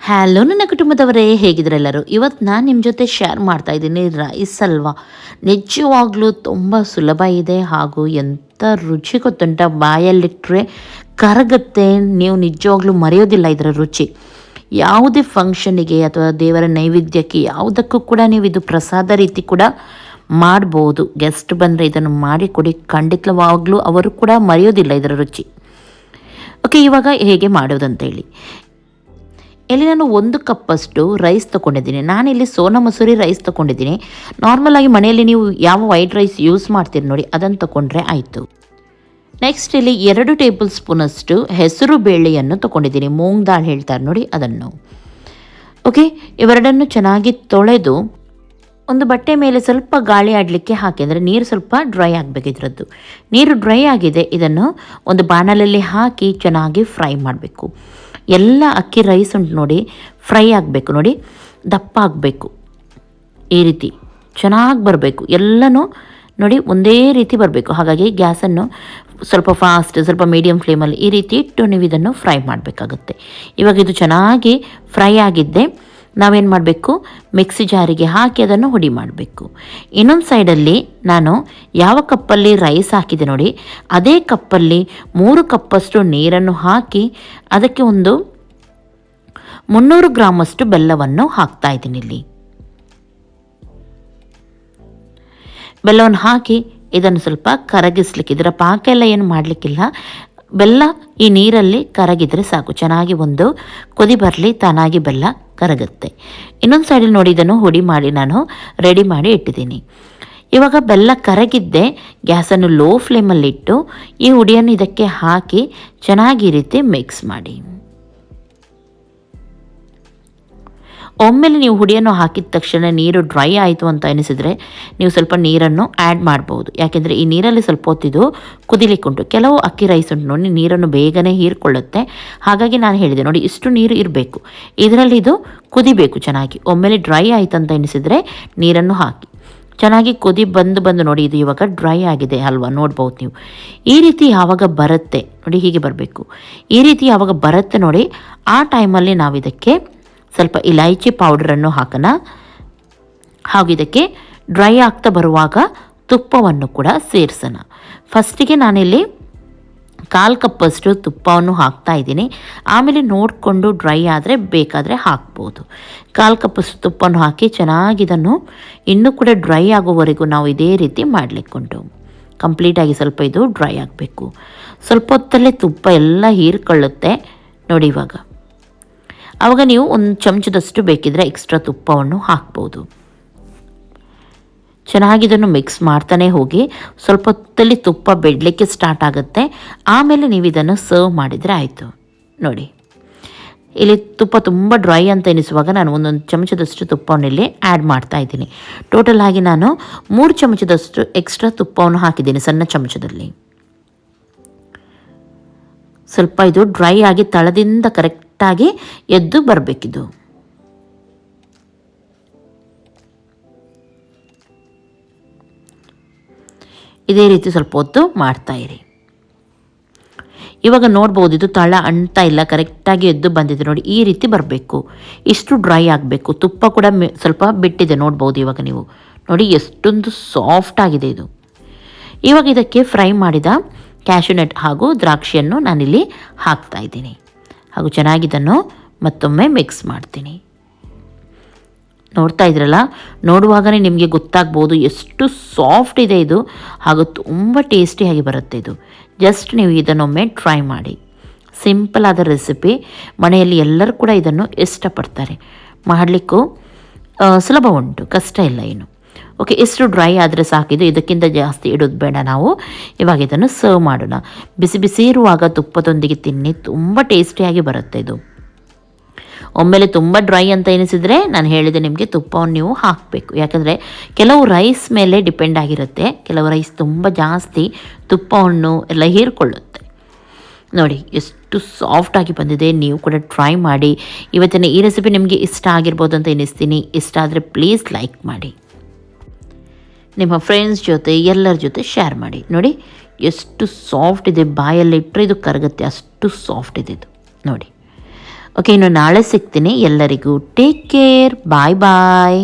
Hello ನನ್ನ ಕುಟುಂಬದವರೇ, ಹೇಗಿದ್ರೆಲ್ಲರೂ? ಇವತ್ತು ನಾನು ನಿಮ್ಮ ಜೊತೆ ಶೇರ್ ಮಾಡ್ತಾ ಇದ್ದೀನಿ ರೈಸ್ ಹಲ್ವಾ. ನಿಜವಾಗ್ಲೂ ತುಂಬ ಸುಲಭ ಇದೆ ಹಾಗೂ ಎಂಥ ರುಚಿ ಗೊತ್ತುಂಟ. ಬಾಯಲ್ಲಿಟ್ಟರೆ ಕರಗುತ್ತೆ, ನೀವು ನಿಜವಾಗ್ಲೂ ಮರೆಯೋದಿಲ್ಲ ಇದರ ರುಚಿ. ಯಾವುದೇ ಫಂಕ್ಷನಿಗೆ ಅಥವಾ ದೇವರ ನೈವೇದ್ಯಕ್ಕೆ ಯಾವುದಕ್ಕೂ ಕೂಡ ನೀವು ಇದು ಪ್ರಸಾದ ರೀತಿ ಕೂಡ ಮಾಡ್ಬೋದು. ಗೆಸ್ಟ್ ಬಂದರೆ ಇದನ್ನು ಮಾಡಿ ಕೊಡಿ, ಖಂಡಿತವಾಗ್ಲೂ ಅವರು ಕೂಡ ಮರೆಯೋದಿಲ್ಲ ಇದರ ರುಚಿ. ಓಕೆ, ಇವಾಗ ಹೇಗೆ ಮಾಡೋದಂತೇಳಿ. ಇಲ್ಲಿ ನಾನು 1 ಕಪ್ಪಷ್ಟು ರೈಸ್ ತೊಗೊಂಡಿದ್ದೀನಿ. ನಾನಿಲ್ಲಿ ಸೋನಾ ಮಸೂರಿ ರೈಸ್ ತೊಗೊಂಡಿದ್ದೀನಿ. ನಾರ್ಮಲಾಗಿ ಮನೆಯಲ್ಲಿ ನೀವು ಯಾವ ವೈಟ್ ರೈಸ್ ಯೂಸ್ ಮಾಡ್ತೀರಿ ನೋಡಿ, ಅದನ್ನು ತೊಗೊಂಡ್ರೆ ಆಯಿತು. ನೆಕ್ಸ್ಟ್ ಇಲ್ಲಿ 2 ಟೇಬಲ್ ಸ್ಪೂನಷ್ಟು ಹೆಸರು ಬೇಳೆಯನ್ನು ತೊಗೊಂಡಿದ್ದೀನಿ. ಮೂಂಗ್ ದಾಲ್ ಹೇಳ್ತಾರೆ ನೋಡಿ, ಅದನ್ನು. ಓಕೆ, ಇವೆರಡನ್ನು ಚೆನ್ನಾಗಿ ತೊಳೆದು ಒಂದು ಬಟ್ಟೆ ಮೇಲೆ ಸ್ವಲ್ಪ ಗಾಳಿ ಆಡಲಿಕ್ಕೆ ಹಾಕಿ, ಅಂದರೆ ನೀರು ಸ್ವಲ್ಪ ಡ್ರೈ ಆಗಬೇಕು. ಇದರದ್ದು ನೀರು ಡ್ರೈ ಆಗಿದೆ. ಇದನ್ನು ಒಂದು ಬಾಣಲಲ್ಲಿ ಹಾಕಿ ಚೆನ್ನಾಗಿ ಫ್ರೈ ಮಾಡಬೇಕು. ಎಲ್ಲ ಅಕ್ಕಿ ರೈಸ್ ಉಂಟು ನೋಡಿ, ಫ್ರೈ ಆಗಬೇಕು ನೋಡಿ, ದಪ್ಪ ಆಗಬೇಕು. ಈ ರೀತಿ ಚೆನ್ನಾಗಿ ಬರಬೇಕು. ಎಲ್ಲನೂ ನೋಡಿ ಒಂದೇ ರೀತಿ ಬರಬೇಕು. ಹಾಗಾಗಿ ಗ್ಯಾಸನ್ನು ಸ್ವಲ್ಪ ಫಾಸ್ಟ್, ಸ್ವಲ್ಪ ಮೀಡಿಯಮ್ ಫ್ಲೇಮಲ್ಲಿ ಈ ರೀತಿ ಇಟ್ಟು ನೀವು ಇದನ್ನು ಫ್ರೈ ಮಾಡಬೇಕಾಗುತ್ತೆ. ಇವಾಗ ಇದು ಚೆನ್ನಾಗಿ ಫ್ರೈ ಆಗಿದ್ದೆ, ನಾವೇನು ಮಾಡಬೇಕು, ಮಿಕ್ಸಿ ಜಾರಿಗೆ ಹಾಕಿ ಅದನ್ನು ಹುಡಿ ಮಾಡಬೇಕು. ಇನ್ನೊಂದು ಸೈಡಲ್ಲಿ ನಾನು ಯಾವ ಕಪ್ಪಲ್ಲಿ ರೈಸ್ ಹಾಕಿದೆ ನೋಡಿ, ಅದೇ ಕಪ್ಪಲ್ಲಿ 3 ಕಪ್ಪಷ್ಟು ನೀರನ್ನು ಹಾಕಿ ಅದಕ್ಕೆ ಒಂದು 300 ಗ್ರಾಮಷ್ಟು ಬೆಲ್ಲವನ್ನು ಹಾಕ್ತಾ ಇದ್ದೀನಿ. ಇಲ್ಲಿ ಬೆಲ್ಲವನ್ನು ಹಾಕಿ ಇದನ್ನು ಸ್ವಲ್ಪ ಕರಗಿಸ್ಲಿಕ್ಕೆ, ಇದರ ಪಾಕ ಎಲ್ಲ ಏನು ಮಾಡಲಿಕ್ಕಿಲ್ಲ, ಬೆಲ್ಲ ಈ ನೀರಲ್ಲಿ ಕರಗಿದರೆ ಸಾಕು. ಚೆನ್ನಾಗಿ ಒಂದು ಕುದಿ ಬರಲಿ, ತಾನಾಗಿ ಬೆಲ್ಲ ಕರಗುತ್ತೆ. ಇನ್ನೊಂದು ಸೈಡಲ್ಲಿ ನೋಡಿ, ಇದನ್ನು ಹುಡಿ ಮಾಡಿ ನಾನು ರೆಡಿ ಮಾಡಿ ಇಟ್ಟಿದ್ದೀನಿ. ಇವಾಗ ಬೆಲ್ಲ ಕರಗಿದ್ದೆ, ಗ್ಯಾಸನ್ನು ಲೋ ಫ್ಲೇಮಲ್ಲಿಟ್ಟು ಈ ಹುಡಿಯನ್ನು ಇದಕ್ಕೆ ಹಾಕಿ ಚೆನ್ನಾಗಿ ಈ ರೀತಿ ಮಿಕ್ಸ್ ಮಾಡಿ. ಒಮ್ಮೆಲೆ ನೀವು ಹುಡಿಯನ್ನು ಹಾಕಿದ ತಕ್ಷಣ ನೀರು ಡ್ರೈ ಆಯಿತು ಅಂತ ಎನಿಸಿದರೆ ನೀವು ಸ್ವಲ್ಪ ನೀರನ್ನು ಆ್ಯಡ್ ಮಾಡ್ಬೋದು. ಯಾಕೆಂದರೆ ಈ ನೀರಲ್ಲಿ ಸ್ವಲ್ಪ ಹೊತ್ತಿದು ಕುದಿಲಿಕ್ಕುಂಟು. ಕೆಲವು ಅಕ್ಕಿ ರೈಸ್ ಉಂಟು ನೋಡಿ, ನೀರನ್ನು ಬೇಗನೆ ಹೀರ್ಕೊಳ್ಳುತ್ತೆ. ಹಾಗಾಗಿ ನಾನು ಹೇಳಿದೆ ನೋಡಿ, ಇಷ್ಟು ನೀರು ಇರಬೇಕು. ಇದರಲ್ಲಿ ಇದು ಕುದಿಬೇಕು ಚೆನ್ನಾಗಿ. ಒಮ್ಮೆಲೆ ಡ್ರೈ ಆಯಿತು ಅಂತ ಎನಿಸಿದರೆ ನೀರನ್ನು ಹಾಕಿ ಚೆನ್ನಾಗಿ ಕುದಿ ಬಂದು ನೋಡಿ, ಇದು ಇವಾಗ ಡ್ರೈ ಆಗಿದೆ ಅಲ್ವಾ, ನೋಡ್ಬೋದು ನೀವು. ಈ ರೀತಿ ಯಾವಾಗ ಬರುತ್ತೆ ನೋಡಿ, ಹೀಗೆ ಬರಬೇಕು. ಈ ರೀತಿ ಯಾವಾಗ ಬರುತ್ತೆ ನೋಡಿ, ಆ ಟೈಮಲ್ಲಿ ನಾವು ಇದಕ್ಕೆ ಸ್ವಲ್ಪ ಇಲೈಚಿ ಪೌಡರನ್ನು ಹಾಕೋಣ. ಹಾಗೂ ಇದಕ್ಕೆ ಡ್ರೈ ಆಗ್ತಾ ಬರುವಾಗ ತುಪ್ಪವನ್ನು ಕೂಡ ಸೇರಿಸೋಣ. ಫಸ್ಟಿಗೆ ನಾನಿಲ್ಲಿ 1/4 ಕಪ್ಪಷ್ಟು ತುಪ್ಪವನ್ನು ಹಾಕ್ತಾ ಇದ್ದೀನಿ. ಆಮೇಲೆ ನೋಡಿಕೊಂಡು ಡ್ರೈ ಆದರೆ ಬೇಕಾದರೆ ಹಾಕ್ಬೋದು. 1/4 ಕಪ್ಪಷ್ಟು ತುಪ್ಪವನ್ನು ಹಾಕಿ ಚೆನ್ನಾಗಿ ಇದನ್ನು ಇನ್ನೂ ಕೂಡ ಡ್ರೈ ಆಗೋವರೆಗೂ ನಾವು ಇದೇ ರೀತಿ ಮಾಡಲಿಕ್ಕುಂಟು. ಕಂಪ್ಲೀಟಾಗಿ ಸ್ವಲ್ಪ ಇದು ಡ್ರೈ ಆಗಬೇಕು. ಸ್ವಲ್ಪ ಹೊತ್ತಲ್ಲೇ ತುಪ್ಪ ಎಲ್ಲ ಹೀರ್ಕೊಳ್ಳುತ್ತೆ ನೋಡಿ. ಆವಾಗ ನೀವು 1 ಚಮಚದಷ್ಟು ಬೇಕಿದ್ರೆ ಎಕ್ಸ್ಟ್ರಾ ತುಪ್ಪವನ್ನು ಹಾಕ್ಬೋದು. ಚೆನ್ನಾಗಿದನ್ನು ಮಿಕ್ಸ್ ಮಾಡ್ತಾನೆ ಹೋಗಿ. ಸ್ವಲ್ಪ ಹೊತ್ತಲ್ಲಿ ತುಪ್ಪ ಬಿಡಲಿಕ್ಕೆ ಸ್ಟಾರ್ಟ್ ಆಗುತ್ತೆ. ಆಮೇಲೆ ನೀವು ಇದನ್ನು ಸರ್ವ್ ಮಾಡಿದರೆ ಆಯಿತು. ನೋಡಿ, ಇಲ್ಲಿ ತುಪ್ಪ ತುಂಬ ಡ್ರೈ ಅಂತ ಎನಿಸುವಾಗ ನಾನು 1 ಚಮಚದಷ್ಟು ತುಪ್ಪವನ್ನು ಇಲ್ಲಿ ಆ್ಯಡ್ ಮಾಡ್ತಾ ಇದ್ದೀನಿ. ಟೋಟಲ್ ಆಗಿ ನಾನು 3 ಚಮಚದಷ್ಟು ಎಕ್ಸ್ಟ್ರಾ ತುಪ್ಪವನ್ನು ಹಾಕಿದ್ದೀನಿ ಸಣ್ಣ ಚಮಚದಲ್ಲಿ. ಸ್ವಲ್ಪ ಇದು ಡ್ರೈ ಆಗಿ ತಳದಿಂದ ಕರೆಕ್ಟಾಗಿ ಎದ್ದು ಬರಬೇಕಿದು. ಇದೇ ರೀತಿ ಸ್ವಲ್ಪ ಹೊತ್ತು ಮಾಡ್ತಾಯಿರಿ. ಇವಾಗ ನೋಡ್ಬೋದು, ಇದು ತಳ ಅಂಟ್ತಾ ಇಲ್ಲ, ಕರೆಕ್ಟಾಗಿ ಎದ್ದು ಬಂದಿದೆ ನೋಡಿ. ಈ ರೀತಿ ಬರಬೇಕು, ಇಷ್ಟು ಡ್ರೈ ಆಗಬೇಕು. ತುಪ್ಪ ಕೂಡ ಸ್ವಲ್ಪ ಬಿಟ್ಟಿದೆ, ನೋಡ್ಬೋದು ಇವಾಗ ನೀವು ನೋಡಿ ಎಷ್ಟೊಂದು ಸಾಫ್ಟ್ ಆಗಿದೆ ಇದು. ಇವಾಗ ಇದಕ್ಕೆ ಫ್ರೈ ಮಾಡಿದ ಕ್ಯಾಶ್ಯೂನಟ್ ಹಾಗೂ ದ್ರಾಕ್ಷಿಯನ್ನು ನಾನಿಲ್ಲಿ ಹಾಕ್ತಾ ಇದ್ದೀನಿ. ಹಾಗೂ ಚೆನ್ನಾಗಿದ್ದನ್ನು ಮತ್ತೊಮ್ಮೆ ಮಿಕ್ಸ್ ಮಾಡ್ತೀನಿ. ನೋಡ್ತಾ ಇದ್ರಲ್ಲ, ನೋಡುವಾಗಲೇ ನಿಮಗೆ ಗೊತ್ತಾಗ್ಬೋದು ಎಷ್ಟು ಸಾಫ್ಟ್ ಇದೆ ಇದು, ಹಾಗೂ ತುಂಬ ಟೇಸ್ಟಿಯಾಗಿ ಬರುತ್ತೆ ಇದು. ಜಸ್ಟ್ ನೀವು ಇದನ್ನೊಮ್ಮೆ ಟ್ರೈ ಮಾಡಿ. ಸಿಂಪಲ್ ಆದ ರೆಸಿಪಿ, ಮನೆಯಲ್ಲಿ ಎಲ್ಲರೂ ಕೂಡ ಇದನ್ನು ಇಷ್ಟಪಡ್ತಾರೆ. ಮಾಡಲಿಕ್ಕೂ ಸುಲಭ ಉಂಟು, ಕಷ್ಟ ಇಲ್ಲ ಏನು. ಓಕೆ, ಎಷ್ಟು ಡ್ರೈ ಆದರೆ ಸಾಕಿದು, ಇದಕ್ಕಿಂತ ಜಾಸ್ತಿ ಇಡೋದು ಬೇಡ ನಾವು. ಇವಾಗ ಇದನ್ನು ಸರ್ವ್ ಮಾಡೋಣ. ಬಿಸಿ ಬಿಸಿ ಇರುವಾಗ ತುಪ್ಪದೊಂದಿಗೆ ತಿನ್ನಿ, ತುಂಬ ಟೇಸ್ಟಿಯಾಗಿ ಬರುತ್ತೆ ಇದು. ಒಮ್ಮೆಲೆ ತುಂಬ ಡ್ರೈ ಅಂತ ಎನಿಸಿದರೆ ನಾನು ಹೇಳಿದೆ ನಿಮಗೆ, ತುಪ್ಪವನ್ನು ನೀವು ಹಾಕಬೇಕು. ಯಾಕಂದರೆ ಕೆಲವು ರೈಸ್ ಮೇಲೆ ಡಿಪೆಂಡ್ ಆಗಿರುತ್ತೆ. ಕೆಲವು ರೈಸ್ ತುಂಬ ಜಾಸ್ತಿ ತುಪ್ಪವನ್ನು ಎಲ್ಲ ಹೀರ್ಕೊಳ್ಳುತ್ತೆ. ನೋಡಿ ಎಷ್ಟು ಸಾಫ್ಟಾಗಿ ಬಂದಿದೆ. ನೀವು ಕೂಡ ಟ್ರೈ ಮಾಡಿ. ಇವತ್ತಿನ ಈ ರೆಸಿಪಿ ನಿಮಗೆ ಇಷ್ಟ ಆಗಿರ್ಬೋದು ಅಂತ ಎನಿಸ್ತೀನಿ. ಇಷ್ಟ ಆದರೆ ಪ್ಲೀಸ್ ಲೈಕ್ ಮಾಡಿ, ನಿಮ್ಮ ಫ್ರೆಂಡ್ಸ್ ಜೊತೆ ಎಲ್ಲರ ಜೊತೆ ಶೇರ್ ಮಾಡಿ. ನೋಡಿ ಎಷ್ಟು ಸಾಫ್ಟ್ ಇದೆ, ಬಾಯಲ್ಲಿ ಇಟ್ಟರೆ ಇದು ಕರಗುತ್ತೆ, ಅಷ್ಟು ಸಾಫ್ಟ್ ಇದೆ ಇದು ನೋಡಿ. ಓಕೆ, ಇನ್ನು ನಾಳೆ ಸಿಗ್ತೀನಿ. ಎಲ್ಲರಿಗೂ ಟೇಕ್ ಕೇರ್, ಬಾಯ್ ಬಾಯ್.